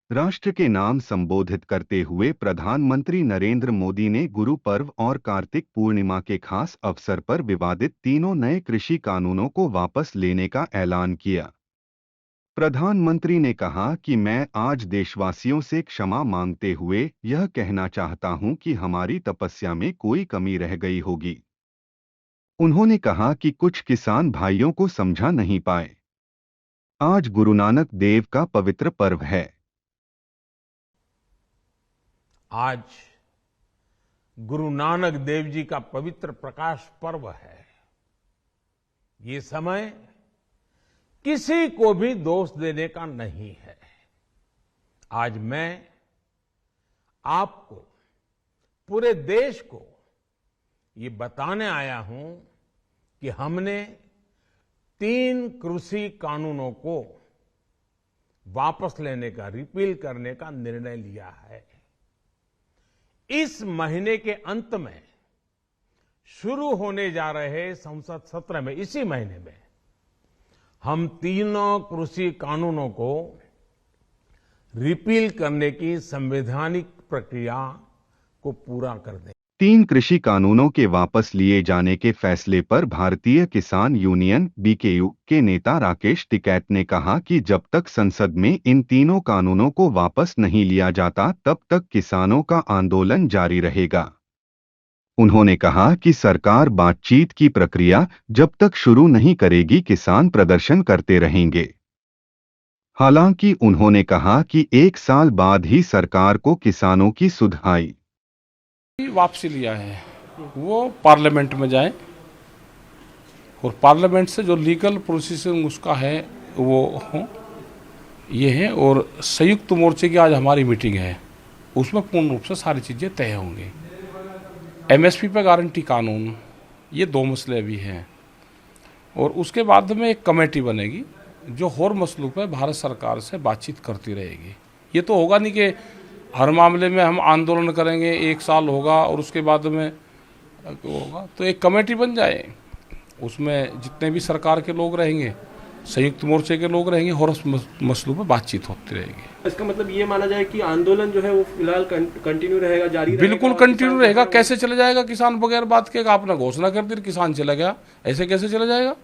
राष्ट्र के नाम संबोधित करते हुए प्रधानमंत्री नरेंद्र मोदी ने गुरु पर्व और कार्तिक पूर्णिमा के खास अवसर पर विवादित तीनों नए कृषि कानूनों को वापस लेने का ऐलान किया। प्रधानमंत्री ने कहा कि मैं आज देशवासियों से क्षमा मांगते हुए यह कहना चाहता हूं कि हमारी तपस्या में कोई कमी रह गई होगी। उन्होंने कहा कि कुछ किसान भाइयों को समझा नहीं पाए। आज गुरु नानक देव का पवित्र पर्व है। आज गुरु नानक देव जी का पवित्र प्रकाश पर्व है। ये समय किसी को भी दोष देने का नहीं है। आज मैं आपको, पूरे देश को ये बताने आया हूं कि हमने 3 कृषि कानूनों को वापस लेने का, रिपील करने का निर्णय लिया है। इस महीने के अंत में शुरू होने जा रहे संसद सत्र में, इसी महीने में हम तीनों कृषि कानूनों को रिपील करने की संवैधानिक प्रक्रिया को पूरा कर दें। 3 कृषि कानूनों के वापस लिए जाने के फैसले पर भारतीय किसान यूनियन बीकेयू के नेता राकेश टिकैत ने कहा कि जब तक संसद में इन तीनों कानूनों को वापस नहीं लिया जाता तब तक किसानों का आंदोलन जारी रहेगा। उन्होंने कहा कि सरकार बातचीत की प्रक्रिया जब तक शुरू नहीं करेगी किसान प्रदर्शन करते रहेंगे। हालांकि उन्होंने कहा कि 1 साल बाद ही सरकार को किसानों की सुधाई वापसी लिया है वो पार्लियामेंट में जाए और पार्लियामेंट से जो लीगल प्रोसीजर उसका है वो ये है। और संयुक्त मोर्चे की आज हमारी मीटिंग है, उसमें पूर्ण रूप से सारी चीज़ें तय होंगी। एमएसपी पे गारंटी कानून, ये 2 मसले भी हैं। और उसके बाद में एक कमेटी बनेगी जो और मसलों पे भारत सरकार से बातचीत करती रहेगी। ये तो होगा नहीं कि हर मामले में हम आंदोलन करेंगे, 1 साल होगा और उसके बाद में होगा। तो एक कमेटी बन जाए, उसमें जितने भी सरकार के लोग रहेंगे, संयुक्त मोर्चे के लोग रहेंगे और उस मसलों पर बातचीत होती रहेगी। इसका मतलब ये माना जाए कि आंदोलन जो है वो फिलहाल कंटिन्यू रहेगा, जारी रहेगा? बिल्कुल कंटिन्यू रहेगा। कैसे चले जाएगा किसान बगैर बात के? आपने घोषणा कर दी, किसान चला गया, ऐसे कैसे चला जाएगा?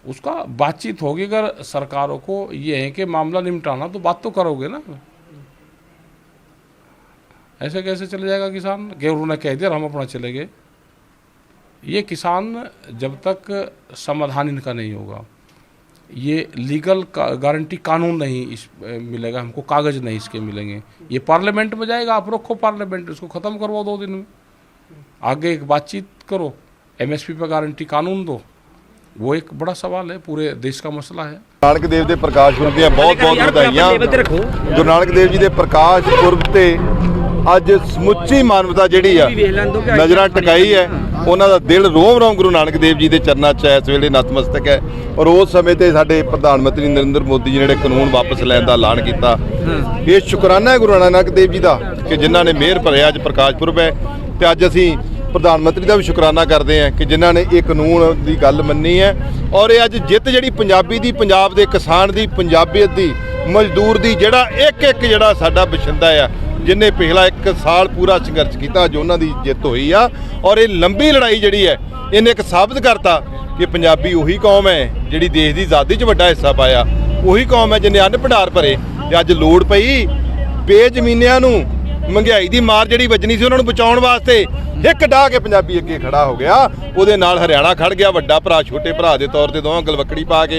उसका बातचीत होगी। अगर सरकारों को ये है कि मामला निपटाना तो बात तो करोगे ना, ऐसे कैसे चले जाएगा किसान कि उन्होंने कह दिया हम अपना चले गए। ये किसान जब तक समाधान इनका नहीं होगा, ये लीगल गारंटी कानून नहीं मिलेगा, हमको कागज नहीं इसके मिलेंगे। ये पार्लियामेंट में जाएगा, आप रखो पार्लियामेंट, इसको ख़त्म करवाओ 2 दिन में, आगे एक बातचीत करो, एमएसपी पे गारंटी कानून दो। वो एक बड़ा सवाल है, पूरे देश का मसला है। नानक देव के प्रकाश पुरब ਦੀਆਂ बहुत ਵਧਾਈਆਂ। गुरु नानक देव जी के प्रकाश पुरब ਤੇ ਅੱਜ ਸਮੁੱਚੀ ਮਾਨਵਤਾ ਜਿਹੜੀ ਆ ਨਜ਼ਰਾਂ ਟਿਕਾਈ ਹੈ। ਉਹਨਾਂ ਦਾ ਦਿਲ ਰੋਮ ਗੁਰੂ ਨਾਨਕ ਦੇਵ ਜੀ ਦੇ ਚਰਨਾਂ 'ਚ ਇਸ ਵੇਲੇ ਨਤਮਸਤਕ ਹੈ। ਔਰ ਉਸ ਸਮੇਂ ਤੇ ਸਾਡੇ ਪ੍ਰਧਾਨ ਮੰਤਰੀ ਨਰਿੰਦਰ ਮੋਦੀ ਜੀ ਨੇ ਜਿਹੜੇ ਕਾਨੂੰਨ ਵਾਪਸ ਲੈਣ ਦਾ ਐਲਾਨ ਕੀਤਾ, ਇਹ ਸ਼ੁਕਰਾਨਾ ਹੈ ਗੁਰੂ ਨਾਨਕ ਦੇਵ ਜੀ ਦਾ ਕਿ ਜਿਨ੍ਹਾਂ ਨੇ ਮਿਹਰ ਭਰਿਆ ਅੱਜ ਪ੍ਰਕਾਸ਼ ਪੁਰਬ ਹੈ। ਤੇ ਅੱਜ ਅਸੀਂ ਪ੍ਰਧਾਨ ਮੰਤਰੀ ਦਾ ਵੀ ਸ਼ੁਕਰਾਨਾ ਕਰਦੇ ਹਾਂ ਕਿ ਜਿਨ੍ਹਾਂ ਨੇ ਇਹ ਕਾਨੂੰਨ ਦੀ ਗੱਲ ਮੰਨੀ ਹੈ। ਔਰ ਇਹ ਅੱਜ ਜਿੱਤ ਜਿਹੜੀ ਪੰਜਾਬੀ ਦੀ, ਪੰਜਾਬ ਦੇ ਕਿਸਾਨ ਦੀ, ਪੰਜਾਬੀਅਤ ਦੀ, ਮਜ਼ਦੂਰ ਦੀ, ਜਿਹੜਾ ਇੱਕ ਜਿਹੜਾ ਸਾਡਾ ਬਸ਼ਿੰਦਾ ਆ, जिन्हें पिछला 1 साल पूरा संघर्ष किया, जो उन्होंने जित हुई आ। और ये लंबी लड़ाई जी है, इन्हें एक साबित करता कि पंजाबी उही कौम है जी देश की आज़ादी च वड्डा हिस्सा पाया, उही कौम है जिन्हें अन्न भंडार भरे। अज लोड़ पई बेजमीनिया महंगाई की मार जी वजनी सी उन्होंने बचाने वास्ते एक डाह के पंजाबी अगे खड़ा हो गया। वो हरियाणा खड़ गया, वड्डा भरा छोटे भरा के तौर पर दोवां गलवकड़ी पा के।